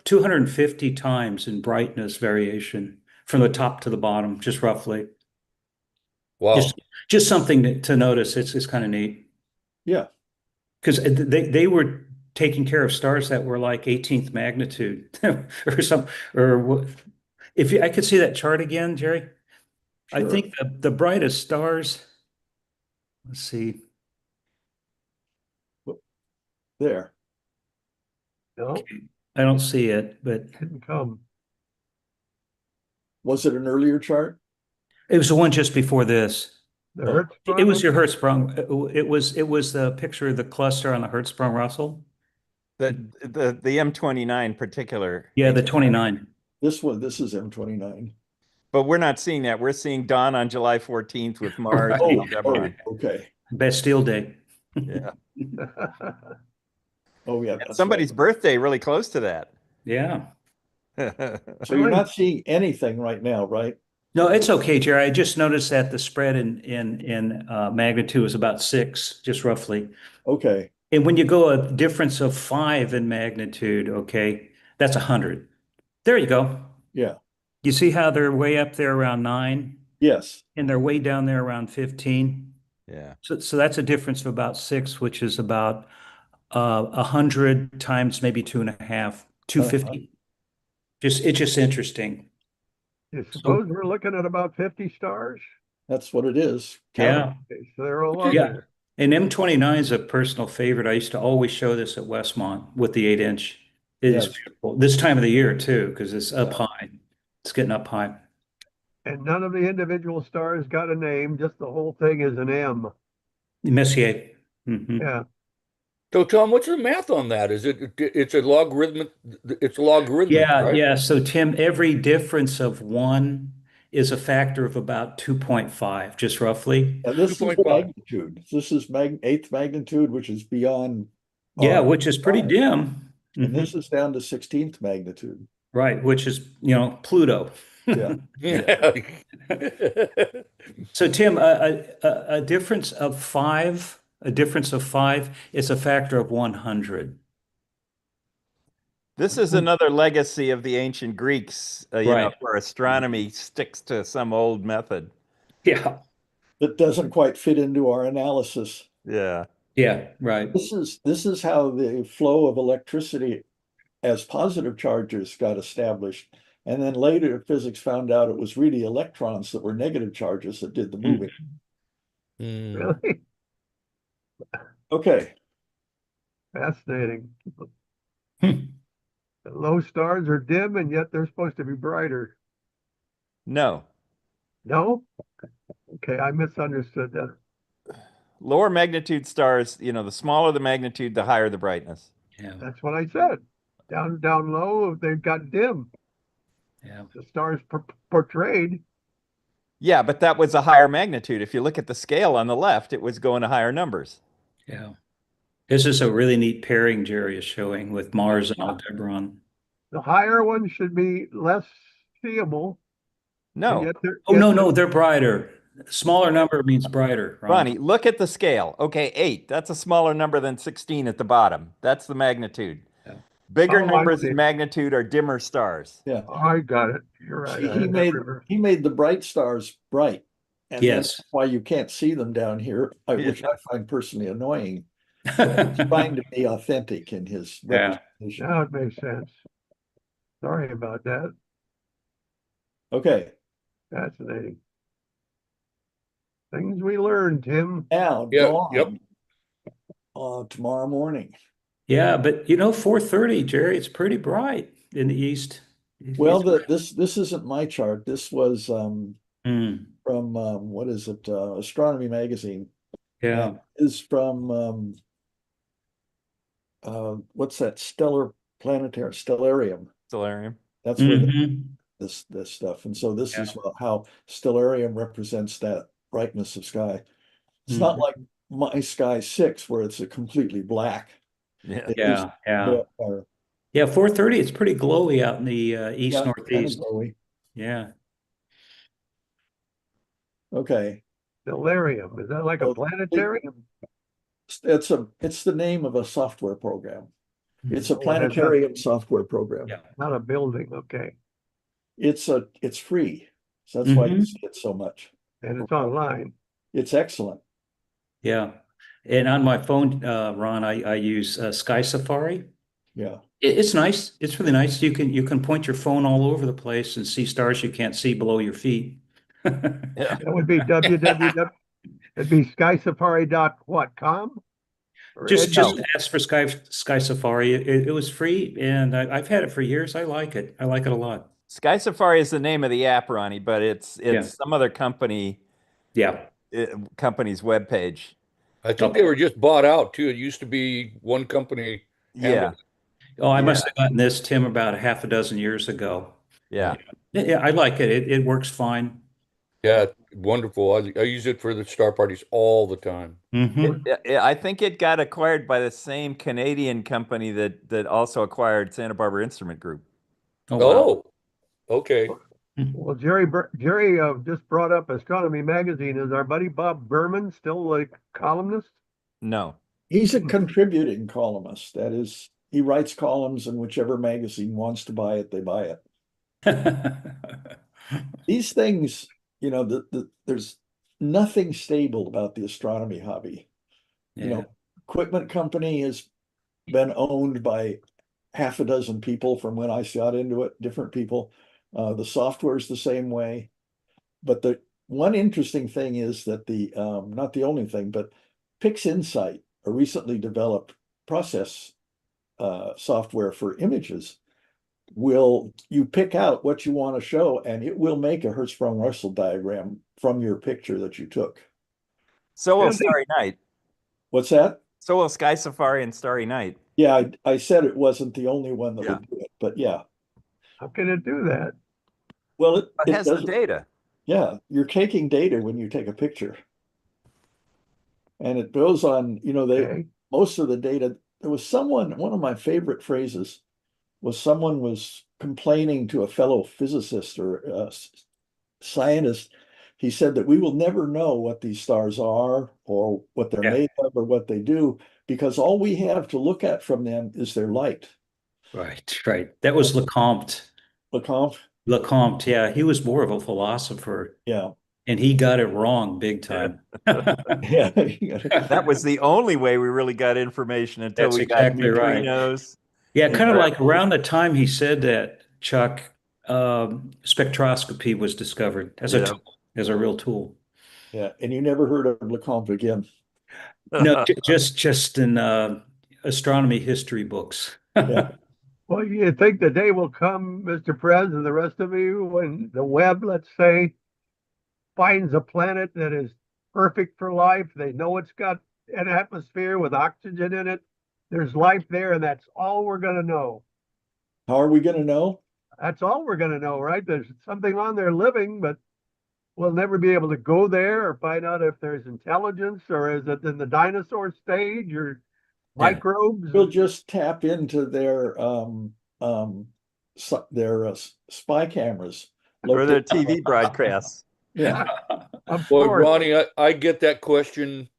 250 times in brightness variation from the top to the bottom, just roughly. Wow. Just something to notice. It's kind of neat. Yeah. Because they were taking care of stars that were like 18th magnitude or some, or if I could see that chart again, Jerry. I Sure. think the brightest stars, let's see. There. No, Okay. I don't see it, but didn't come. Was it an earlier chart? it was the one just before this. The Oh. It was Hertzsprung. your Hertzsprung. It was the picture of the cluster on the Hertzsprung Russell. The M29 particular. Yeah, the HM. 29. This is M29. But we're not seeing that. We're seeing dawn on July 14th with Mars Right. and Oh, Aldebaran. okay. Bastille Day. Yeah. Oh, yeah, And that's somebody's right. birthday really close to that. Yeah. So you're not seeing anything right now, right? No, it's okay, Jerry. I just noticed that the spread in magnitude was about 6, just roughly. Okay. And when you go a difference of 5 in magnitude, okay, that's 100. There you go. Yeah. You see how they're way up there around 9 Yes. and they're way down there around 15. Yeah. So that's a difference of about 6, which is about 100 times maybe 2.5, 250. It's just interesting. You So, suppose we're looking at about 50 stars? That's what it is. yeah. Okay, so they're all on Yeah. there. And M29 is a personal favorite. I used to always show this at Westmont with the 8-inch. It is Yes. beautiful. This time of the year too, because it's up Yeah. high. It's getting up high. And none of the individual stars got a name, just the whole thing is an M. Messier. Mhm. Yeah. So Tom, what's the math on that? It's a logarithmic, it's logarithmic, Yeah, right? yeah. So Tim, every difference of 1 is a factor of about 2.5, just roughly. And this is 2.5. magnitude. This is eighth magnitude, which is beyond Yeah, our which is pretty time. dim. And Mhm. this is down to 16th magnitude. Right, which is, Pluto. Yeah. So Tim, a difference of 5, is a factor of 100. This is another legacy of the ancient Greeks, Right. where astronomy sticks to some old method. Yeah. That doesn't quite fit into our analysis. Yeah. Yeah, right. This is how the flow of electricity as positive charges got established. And then later physics found out it was really electrons that were negative charges that did the moving. Hmm. Really Okay. fascinating. Hmm. The low stars are dim and yet they're supposed to be brighter. No. No? Okay, I misunderstood that. Lower magnitude stars, the smaller the magnitude, the higher the brightness. Yeah, That's what I said. Down low, they've got dim. yeah. The stars portrayed. Yeah, but that was a higher magnitude. If you look at the scale on the left, it was going to higher numbers. Yeah. This is a really neat pairing Jerry is showing with Mars and Aldebaran. The higher ones should be less seeable, and No. yet they're Oh, no, they're brighter. Smaller number means brighter, Ron. Ronnie, look at the scale. Okay, 8. That's a smaller number than 16 at the bottom. That's the magnitude. Yeah. Bigger Oh, I numbers see. in magnitude are dimmer stars. Yeah. I got it. You're right. See, I had that reversed. he made the bright stars bright. And Yes. that's why you can't see them down here, which I find personally annoying. But he's trying to be authentic in his Yeah. representation. Now it makes sense. Sorry about that. Okay. Fascinating. Things we learned, Tim. Now, Yep, yep. dawn tomorrow morning. Yeah, but 4:30, Jerry, it's pretty bright in the east. Well, this isn't my chart. This was Hmm. from what is it? Astronomy magazine. Yeah. And is from what's that? Stellarium. Stellarium. That's where Mhm. this stuff. And so this Yeah. is how stellarium represents that brightness of sky. It's not Mhm. like my sky 6 where it's a completely black. Yeah. It is Yeah. Yeah, 4:30, it's pretty glowy out in the east kind of northeast. glowy. Yeah. Okay. Stellarium. Is that like a Well, planetarium? it's the name of a software program. It's a Oh, it has not, planetarium software program. Yeah. not a building. Okay. It's free. So that's why you Mhm. see it so much. And it's online. It's excellent. Yeah. And on my phone, Ron, I use Sky Safari. Yeah. It's nice. It's really nice. You can point your phone all over the place and see stars you can't see below your feet. Yeah. That would be www. It'd be skysafari.com or Just edu. ask for Sky Safari. It was free, and I've had it for years. I like it. I like it a lot. Sky Safari is the name of the app, Ronnie, but it's Yeah. some other Yeah. company's webpage. I think they Okay. were just bought out too. It used to be one company Yeah, handled. Oh, I yeah, must have gotten this, Tim, about a half a dozen years ago. yeah. Yeah, I like it. It works fine. Yeah, wonderful. I use it for the star parties all the time. Hmm. I think it got acquired by the same Canadian company that also acquired Santa Barbara Instrument Group. Oh, wow. Oh, okay. Well, Jerry just brought up Astronomy Magazine. Is our buddy Bob Berman still a columnist? No. He's a contributing columnist. That is, he writes columns, and whichever magazine wants to buy it, they buy it. These things, there's nothing stable about the astronomy hobby. Yeah. Equipment company has been owned by half a dozen people from when I got into it, different people. The software is the same way. But the one interesting thing is that not the only thing, but PixInsight, a recently developed process software for images, you pick out what you want to show, and it will make a Hertzsprung-Russell diagram from your picture that you took. So will Really? Starry Night. What's that? So will Sky Safari and Starry Night. Yeah, I said it wasn't the only one that Yeah. would do it, but yeah. How can it do that? Well, It it has the does. data. Yeah, you're taking data when you take a picture, and it goes on. Okay. Most of the data. There was one of my favorite phrases was someone was complaining to a fellow physicist or scientist. He said that we will never know what these stars are or what they're Yeah. made of or what they do, because all we have to look at from them is their light. Right, right. That was Lecomte. Lecomte? Lecomte, yeah, he was more of a philosopher, Yeah. and he got it wrong big Yeah. time. Yeah. That was the only way we really got information until That's we got exactly right. neutrinos. Yeah, kind of Or- like around the time he said that, Chuck, spectroscopy was discovered as a Yeah. tool, as a real tool. Yeah. And you never heard of Lecomte again. No, just in astronomy history books. Yeah. Well, you think the day will come, Mr. Perez and the rest of you, when the web, let's say, finds a planet that is perfect for life. They know it's got an atmosphere with oxygen in it. There's life there, and that's all we're going to know. How are we going to know? That's all we're going to know, right? There's something on there living, but we'll never be able to go there or find out if there's intelligence or is it in the dinosaur stage or Yeah. microbes. We'll just tap into their spy cameras. Or their Located. TV broadcasts. Yeah. Of Boy, course. Ronnie, I get that question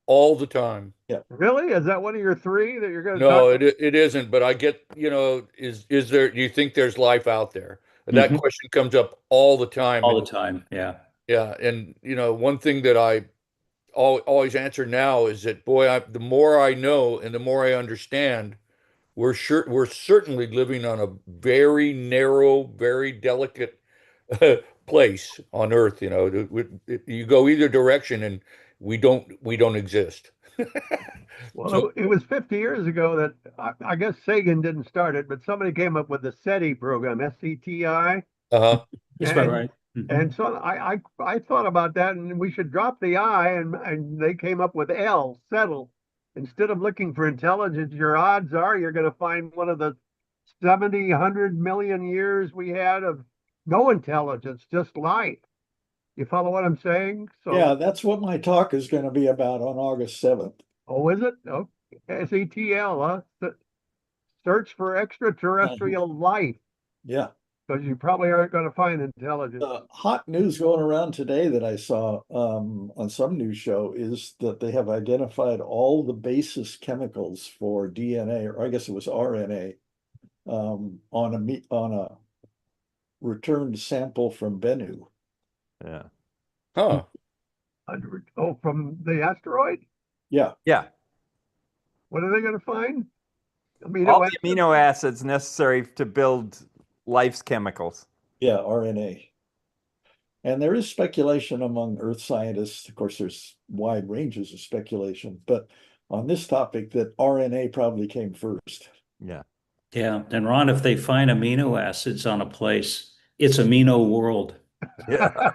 all the time. Really? Is that one of your three that you're going to No, talk it isn't, but I get, is there, do you think there's life out there? That Mhm. question comes up all the time. All And the time. Yeah. yeah, and one thing that I always answer now is that, boy, the more I know and the more I understand, we're certainly living on a very narrow, very delicate place on Earth. You go either direction, and we don't exist. Well, So, it was 50 years ago that I guess Sagan didn't start it, but somebody came up with the SETI program, SETI. uh-huh. That's about And right. Mhm. and so I thought about that, and we should drop the I, and they came up with L, settle. Instead of looking for intelligence, your odds are you're going to find one of the 70, 100 million years we had of no intelligence, just life. You follow what I'm saying? Yeah, So, that's what my talk is going to be about on August 7th. oh, is it? Oh, SETL, huh? Search for extraterrestrial life. Yeah. because you probably aren't going to find intelligence. Hot news going around today that I saw on some news show is that they have identified all the basis chemicals for DNA, or I guess it was RNA, on a returned sample from Bennu. Yeah. Huh. Oh, from the asteroid? Yeah, Yeah. What are they going to find? All Amino the acids? amino acids necessary to build life's chemicals. yeah, RNA. And there is speculation among Earth scientists. Of course, there's wide ranges of speculation, but on this topic, that RNA probably came first. Yeah. Yeah. And Ron, if they find amino acids on a place, it's amino world. Yeah.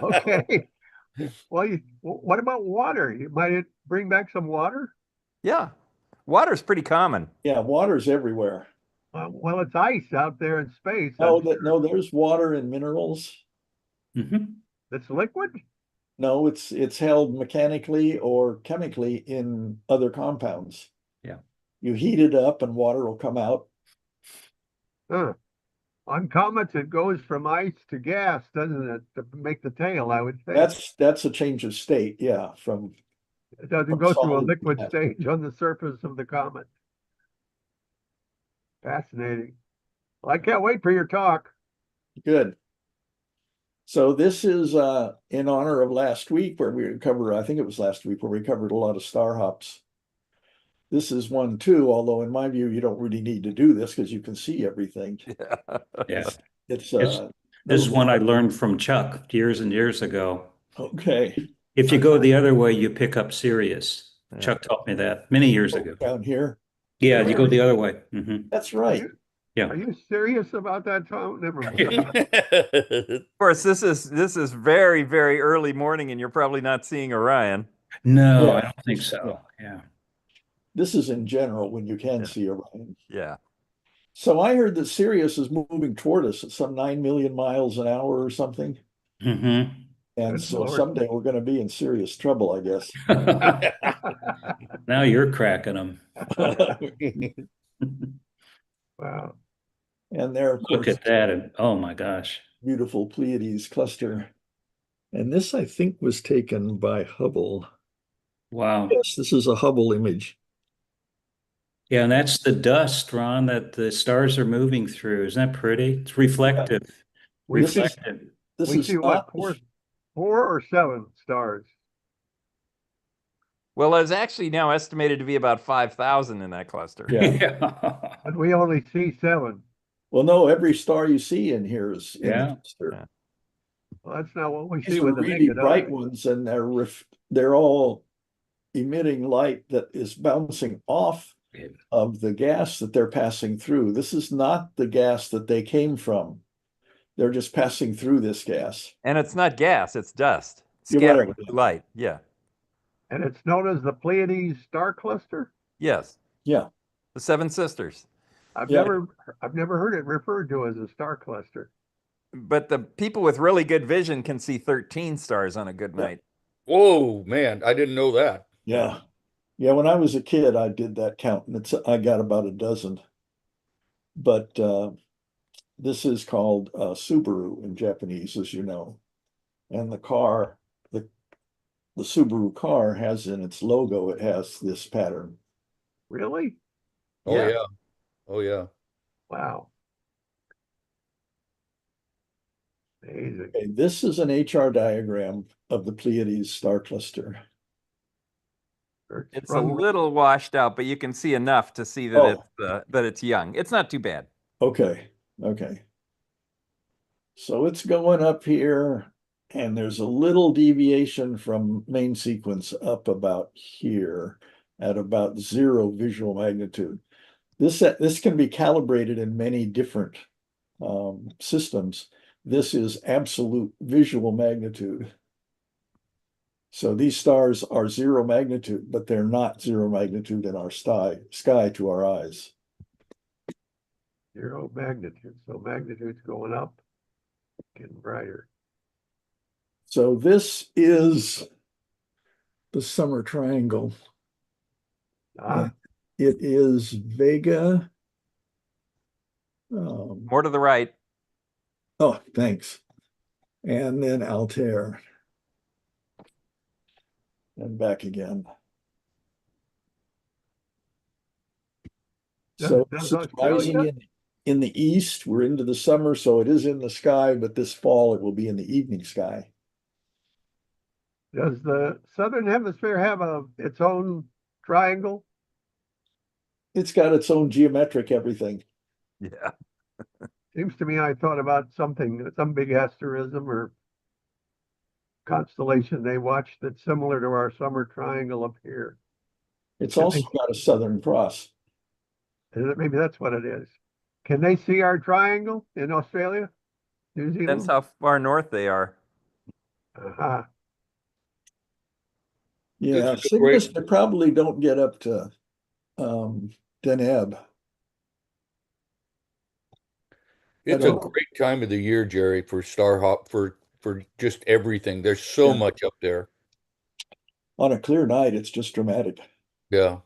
Okay. Well, what about water? Might it bring back some water? Yeah. Water's pretty common. Yeah, water's everywhere. Well, it's ice out there in space. No, there's water and minerals. Mhm. It's liquid? No, it's held mechanically or chemically in other compounds. Yeah. You heat it up and water will come out. Huh. On comets, it goes from ice to gas, doesn't it, to make the tail, I would think. That's a change of state, yeah, from It doesn't from go through a solid to liquid gas. stage on the surface of the comet. Fascinating. Well, I can't wait for your talk. Good. So this is in honor of last week where we covered, I think it was last week where we covered a lot of star hops. This is one too, although in my view, you don't really need to do this because you can see everything. Yeah. It's This is one I learned from Chuck years and years ago. okay. If you go the other way, you pick up Sirius. Yeah. Chuck taught me that many years ago. Down here. Yeah, you go the other way. Mhm. That's Are right. you, Yeah. are you serious about that, Tom? Never mind. Of course, this is very, very early morning, and you're probably not seeing Orion. No, Yeah. I don't think so. Yeah. This is in general when you can Yeah. see Orion. Yeah. So I heard that Sirius is moving toward us at some 9 million miles an hour or something. Mhm. And Good so Lord. someday we're going to be in serious trouble, I guess. Now you're cracking them. Wow. And there, of Look course, at that. And oh my gosh. beautiful Pleiades cluster. And this, I think, was taken by Hubble. Wow. Yes, this is a Hubble image. Yeah, and that's the dust, Ron, that the stars are moving through. Isn't that pretty? It's reflective. We see, Reflective. This we is see not what, four or seven stars? Well, there's actually now estimated to be about 5,000 in that cluster. Yeah. Yeah. But we only see seven. Well, no, every star you see in here is in Yeah. the cluster. Yeah. Well, that's not what we These see are with the really naked bright eye. ones, and they're all emitting light that is bouncing off of the gas that they're passing through. This is not the gas that they came from. They're just passing through this gas. And it's not gas, it's dust. Yeah, Scattering whatever. light. Yeah. And it's known as the Pleiades star cluster. Yes. Yeah. The Seven Sisters. I've Yeah. never heard it referred to as a star cluster. But the people with really good vision can see 13 stars on a good Yeah. night. Whoa, man, I didn't know that. Yeah. Yeah, when I was a kid, I did that count, and I got about a dozen. But this is called Subaru in Japanese, as you know. And the car, the Subaru car has in its logo, it has this pattern. Really? Oh Yeah. yeah. Oh yeah. Wow. Amazing. Okay, this is an HR diagram of the Pleiades star cluster. It's a little washed out, but you can see enough to see that it's young. It's not too bad. Okay, okay. So it's going up here, and there's a little deviation from main sequence up about here at about 0 visual magnitude. This can be calibrated in many different systems. This is absolute visual magnitude. So these stars are 0 magnitude, but they're not 0 magnitude in our sky to our eyes. 0 magnitude. So magnitude's going up, getting brighter. So this is the summer triangle. Ah, It is Vega, More to the right. Oh, thanks. And then Altair. And back again. So Does this is rising Australia? in the east. We're into the summer, so it is in the sky, but this fall it will be in the evening sky. Does the southern hemisphere have its own triangle? It's got its own geometric everything. Yeah. Seems to me I thought about something, some big asterism or constellation they watched that's similar to our summer triangle up here. It's Can also they, got a southern cross. maybe that's what it is. Can they see our triangle in Australia, New Depends Zealand? how far north they are. Uh-huh. Yeah, It's a Cygnus, great, they probably don't get up to Deneb. I it's a don't know. great time of the year, Jerry, for star hop for just everything. There's so Yeah. much up there. On a clear night, it's just dramatic. Yeah.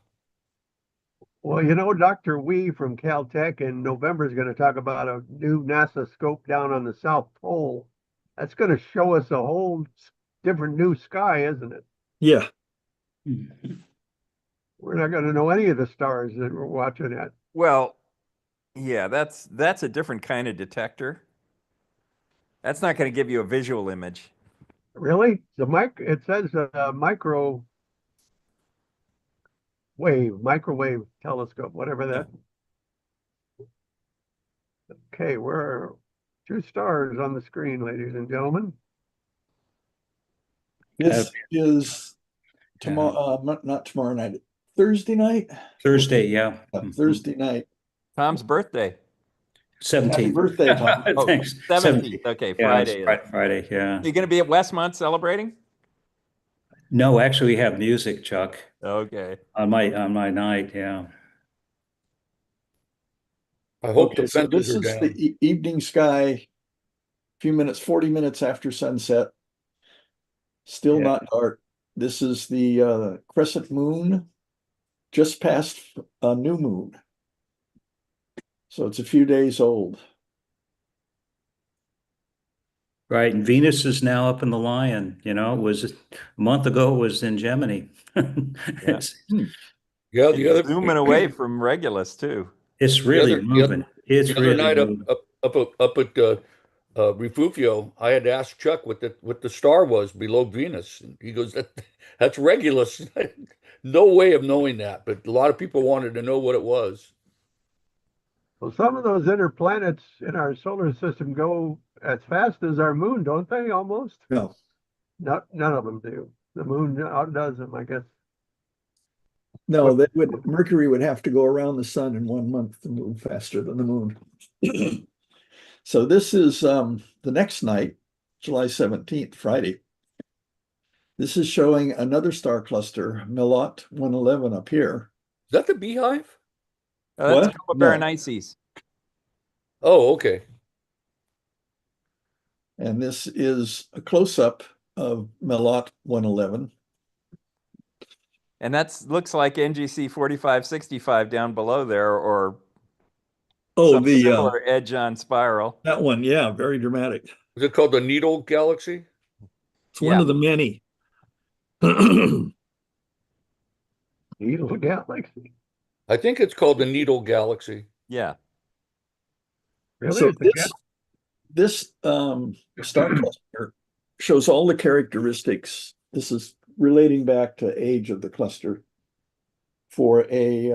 Well, you know, Dr. Wee from Caltech in November is going to talk about a new NASA scope down on the South Pole. That's going to show us a whole different new sky, isn't it? Yeah. We're not going to know any of the stars that we're watching at. Well, yeah, that's a different kind of detector. That's not going to give you a visual image. Really? It says microwave telescope, whatever that. Okay, we're two stars on the screen, ladies and gentlemen. This is tomorrow, not tomorrow night, Thursday night? Thursday, yeah. Thursday night. Tom's birthday. Happy 17th. birthday, Tom. Oh, Thanks. 17th. Okay, Yeah, it's Friday. Friday, yeah. You going to be at Westmont celebrating? No, actually, we have music, Chuck, Okay. on my night, yeah. I hope Okay, the so fences this are is down. the evening sky, few minutes, 40 minutes after sunset. Still Yeah. not dark. This is the crescent moon, just past a new moon. So it's a few days old. Right, and Venus is now up in the Lion, it was a month ago it was in Gemini. Yeah. Yeah, It's zooming away from Regulus too. It's the really other moving. It's the other really night moving. up at Refugio, I had to ask Chuck what the star was below Venus. And he goes, that's Regulus. No way of knowing that, but a lot of people wanted to know what it was. Well, some of those inner planets in our solar system go as fast as our moon, don't they? Almost. No, None of them do. The moon outdoes them, I guess. no, Mercury would have to go around the sun in 1 month to move faster than the moon. So this is the next night, July 17th, Friday. This is showing another star cluster, Melot 111 up here. Is that the beehive? That's What? Coma No. Berenices. Oh, okay. And this is a close-up of Melot 111. And that looks like NGC 4565 down below there, or some similar edge on spiral. That one, yeah, very dramatic. Is it called the Needle Galaxy? It's one Yeah. of the many. Needle galaxy. I think it's called the Needle Galaxy. Yeah. Really? So It's this star cluster shows all the characteristics. This is relating back to age of the cluster for a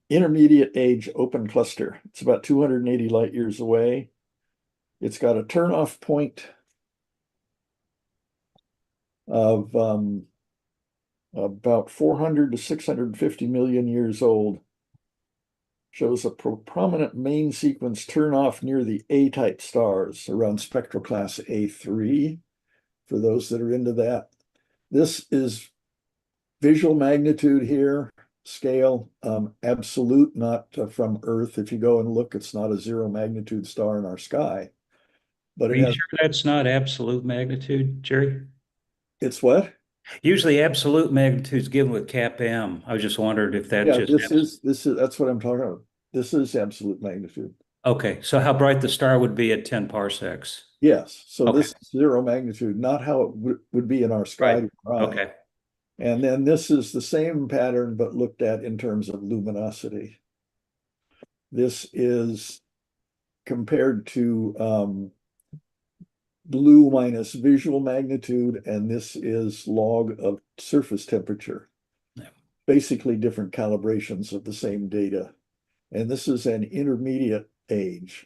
intermediate age open cluster. It's about 280 light years away. It's got a turnoff point of about 400 to 650 million years old. Shows a prominent main sequence turnoff near the A-type stars around spectral class A3, for those that are into that. This is visual magnitude here, scale, absolute, not from Earth. If you go and look, it's not a zero magnitude star in our sky. But Are you sure that's not absolute magnitude, Jerry? It's what? Usually absolute magnitude is given with cap M. I was just wondering if that Yeah, just this is that's what I'm talking about. This is absolute magnitude. Okay, so how bright the star would be at 10 parsecs. Yes. So Okay. this is zero magnitude, not how it would be in our sky. Right. Okay. And then this is the same pattern, but looked at in terms of luminosity. This is compared to blue minus visual magnitude, and this is log of surface temperature. Yeah. Basically different calibrations of the same data. And this is an intermediate age,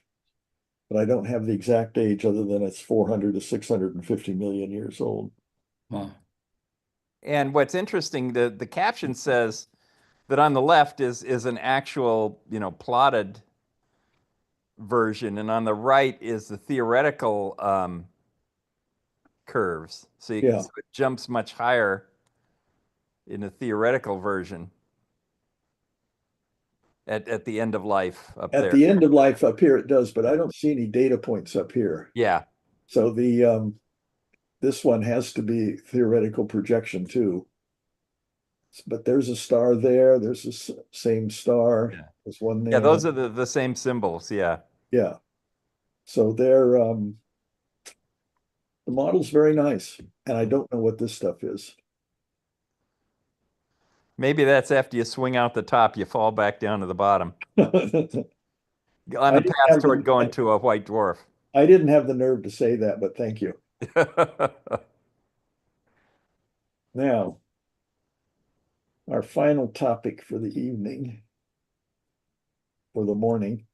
but I don't have the exact age other than it's 400 to 650 million years old. Wow. And what's interesting, the caption says that on the left is an actual, plotted version, and on the right is the theoretical curves. So it jumps much higher in the theoretical version at the end of life up there. At the end of life up here it does, but I don't see any data points up here. Yeah. So this one has to be theoretical projection too. But there's a star there. There's the same star. Yeah. There's one there. Yeah, those are the same symbols. Yeah. Yeah. So they're the model's very nice, and I don't know what this stuff is. Maybe that's after you swing out the top, you fall back down to the bottom on the path toward going to a white dwarf. I didn't have the nerve to say that, but thank you. Now, our final topic for the evening, or the morning.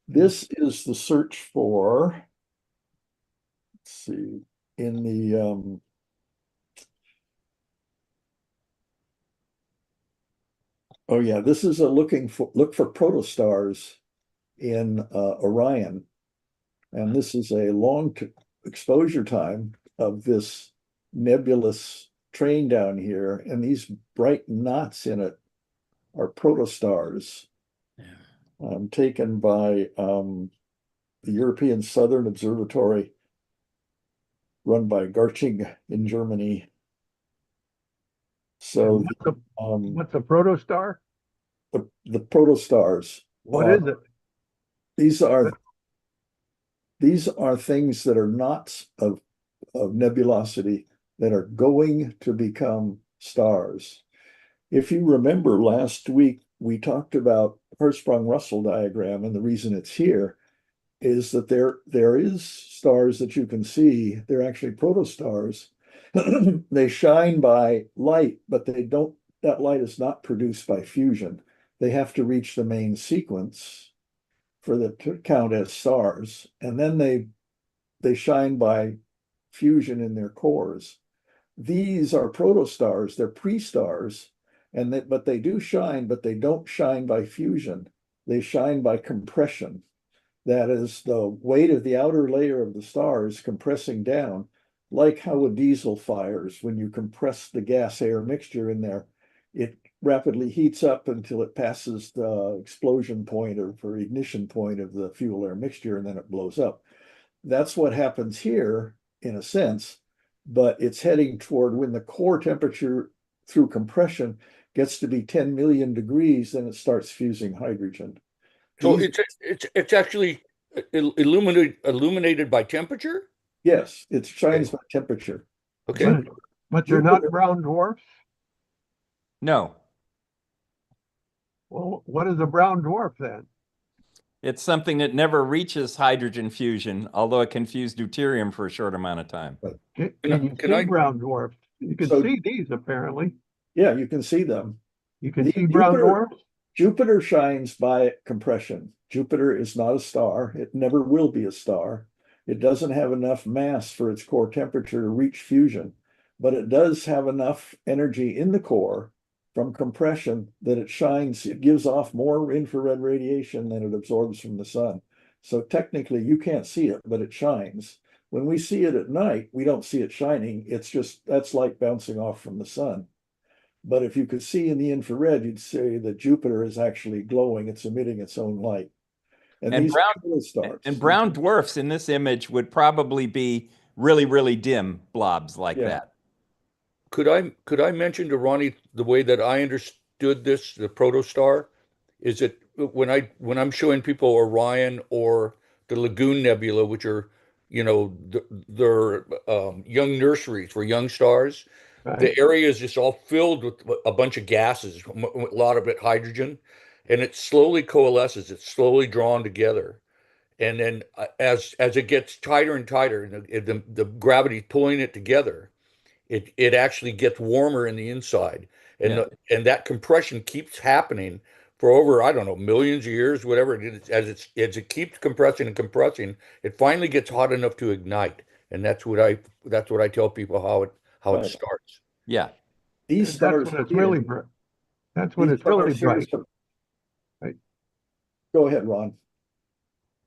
This is the search for, let's see, in the oh yeah, this is a look for protostars in Orion, and this is a long exposure time of this nebulous train down here, and these bright knots in it are protostars. Yeah. Taken by the European Southern Observatory, run by Garching in Germany. So what's a protostar? The protostars. What is it? These are things that are knots of nebulosity that are going to become stars. If you remember last week, we talked about Hertzsprung-Russell diagram, and the reason it's here is that there is stars that you can see. They're actually protostars. They shine by light, but that light is not produced by fusion. They have to reach the main sequence for them to count as stars. And then they shine by fusion in their cores. These are protostars, they're pre-stars, but they do shine, but they don't shine by fusion. They shine by compression. That is the weight of the outer layer of the star is compressing down, like how a diesel fires. When you compress the gas-air mixture in there, it rapidly heats up until it passes the explosion point or ignition point of the fuel-air mixture, and then it blows up. That's what happens here, in a sense, but it's heading toward when the core temperature through compression gets to be 10 million degrees, then it starts fusing hydrogen. So it's actually illuminated by temperature? Yes, it shines by temperature. Okay. But they're not brown dwarfs? No. Well, what is a brown dwarf then? It's something that never reaches hydrogen fusion, although it can fuse deuterium for a short amount of time. Can you see brown dwarfs? You can see these apparently. Yeah, you can see them. You can see brown dwarfs? Jupiter shines by compression. Jupiter is not a star. It never will be a star. It doesn't have enough mass for its core temperature to reach fusion, but it does have enough energy in the core from compression that it shines. It gives off more infrared radiation than it absorbs from the sun. So technically you can't see it, but it shines. When we see it at night, we don't see it shining. It's just, that's light bouncing off from the sun. But if you could see in the infrared, you'd say that Jupiter is actually glowing. It's emitting its own light. And these are stars. And brown dwarfs in this image would probably be really, really dim blobs like that. Could I mention to Ronnie the way that I understood this, the protostar, is that when I'm showing people Orion or the Lagoon Nebula, which are, they're young nurseries for young stars. Right. The area is just all filled with a bunch of gases, a lot of it hydrogen, and it slowly coalesces. It's slowly drawn together, and then as it gets tighter and tighter, and the gravity pulling it together, it actually gets warmer in the inside, and Yeah. and that compression keeps happening for over, I don't know, millions of years, whatever it is. As it keeps compressing and compressing, it finally gets hot enough to ignite, and that's what I tell people how it Right. starts. Yeah. These And that's stars when it's here, really bright. That's when these it's really stars here, bright. Right. go ahead, Ron.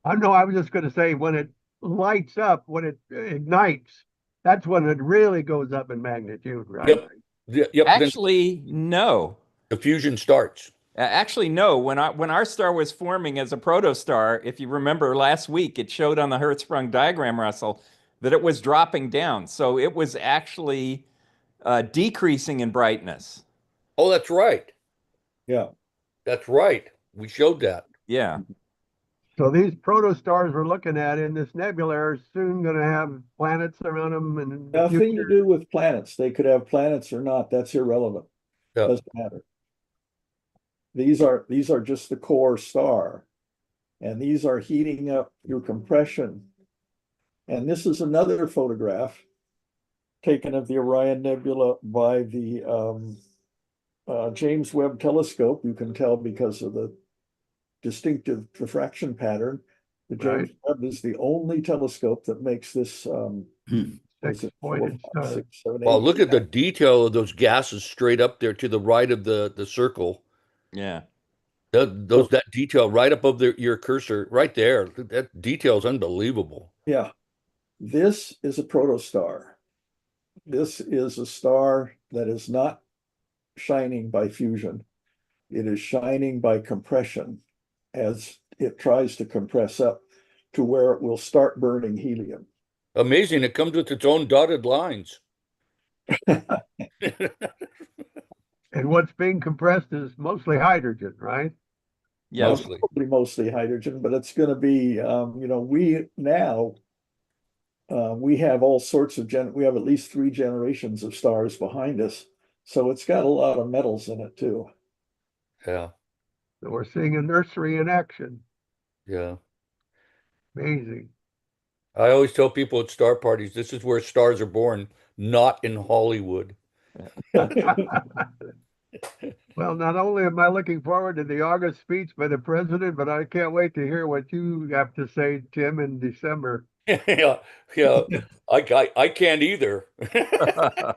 I know, I was just going to say when it lights up, when it ignites, that's when it really goes up in magnitude, right? Yep. Yep. Then Actually, no. the fusion starts. Actually, no. When our star was forming as a protostar, if you remember last week, it showed on the Hertzsprung diagram, Russell, that it was dropping down. So it was actually decreasing in brightness. Oh, that's right. Yeah. That's right. We showed that. Yeah. So these protostars we're looking at in this nebula are soon going to have planets around them in the Nothing to future. do with planets. They could have planets or not. That's irrelevant. Yeah. Doesn't matter. These are just the core star, and these are heating up through compression. And this is another photograph taken of the Orion Nebula by the James Webb Telescope. You can tell because of the distinctive diffraction pattern. The James Right. Webb is the only telescope that makes this. Is it four, Six-pointed five, star. 6, 7, Well, 8? look at the detail of those gases straight up there to the right of the circle. Yeah. That detail right above your cursor, right there. That detail is unbelievable. Yeah, this is a protostar. This is a star that is not shining by fusion. It is shining by compression as it tries to compress up to where it will start burning helium. Amazing. It comes with its own dotted lines. And what's being compressed is mostly hydrogen, right? Yes. Mostly. Probably mostly hydrogen, but it's going to be, we have all sorts of we have at least 3 generations of stars behind us. So it's got a lot of metals in it too. Yeah. So we're seeing a nursery in action. Yeah. Amazing. I always tell people at star parties, this is where stars are born, not in Hollywood. Well, not only am I looking forward to the August speech by the president, but I can't wait to hear what you have to say, Tim, in December. Yeah, yeah. I can't either. And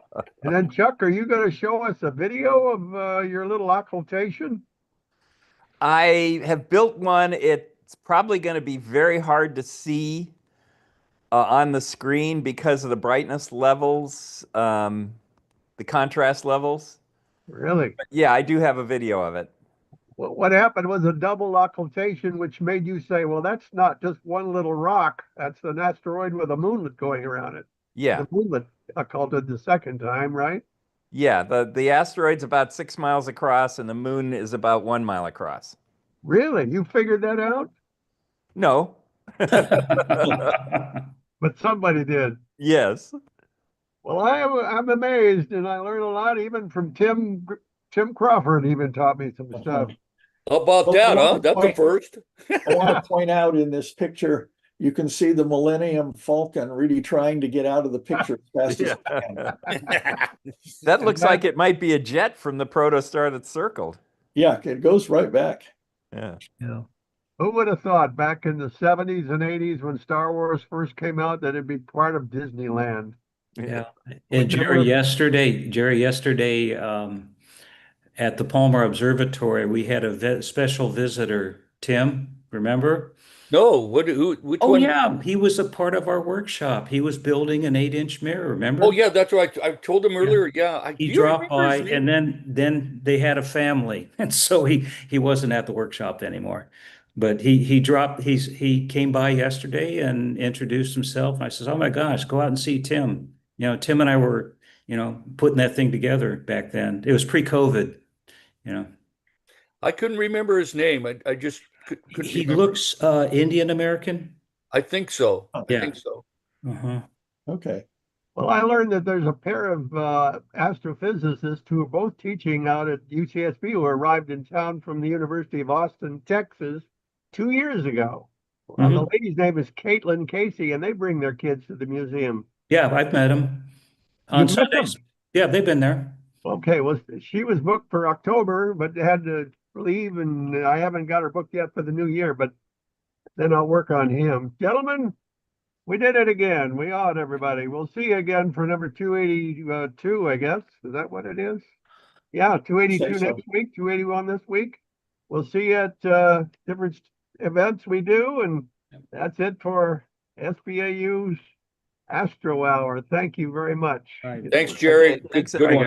then, Chuck, are you going to show us a video of your little occultation? I have built one. It's probably going to be very hard to see on the screen because of the brightness levels, the contrast levels. Really? But yeah, I do have a video of it. Well, what happened was a double occultation, which made you say, well, that's not just one little rock. That's an asteroid with a moonlet going around it. Yeah. The moonlet occulted the second time, right? Yeah. The asteroid's about 6 miles across and the moon is about 1 mile across. Really? You figured that out? No. But somebody did. Yes. Well, I'm amazed, and I learned a lot even from Tim Crawford. Even taught me some stuff. How about that, huh? That's a first. I want to point out in this picture, you can see the Millennium Falcon really trying to get out of the picture as fast as it can. That looks like it might be a jet from the protostar that's circled. Yeah, it goes right back. Yeah. Yeah. Who would have thought back in the 70s and 80s when Star Wars first came out that it'd be part of Disneyland? Yeah. And Jerry, yesterday, at the Palmer Observatory, we had a special visitor, Tim, remember? No, which Oh, one? yeah, he was a part of our workshop. He was building an 8-inch mirror, remember? Oh, yeah, that's right. I told him earlier. Yeah. He Do you dropped remember his by, name? and then they had a family, and so he wasn't at the workshop anymore. But he came by yesterday and introduced himself. And I says, "Oh my gosh, go out and see Tim." Tim and I were, putting that thing together back then. It was pre-COVID. I couldn't remember his name. I just couldn't He remember. looks Indian American. I think so. I Yeah. think so. Uh-huh. Okay. Well, I learned that there's a pair of astrophysicists who are both teaching out at UCSB who arrived in town from the University of Austin, Texas, 2 years ago. The Mhm. lady's name is Caitlin Casey, and they bring their kids to the museum. Yeah, I've met him You on met them? Sundays. Yeah, they've been there. Okay, well, she was booked for October, but had to leave, and I haven't got her booked yet for the new year, but then I'll work on him. Gentlemen, we did it again. We ought everybody. We'll see you again for number 282, I guess. Is that what it is? Yeah, 282 Say so. next week, 281 this week. We'll see you at different events we do, and that's it for SBAU's Astro Hour. Thank you very much. Right. Thanks, Jerry. Okay, thanks, Good one.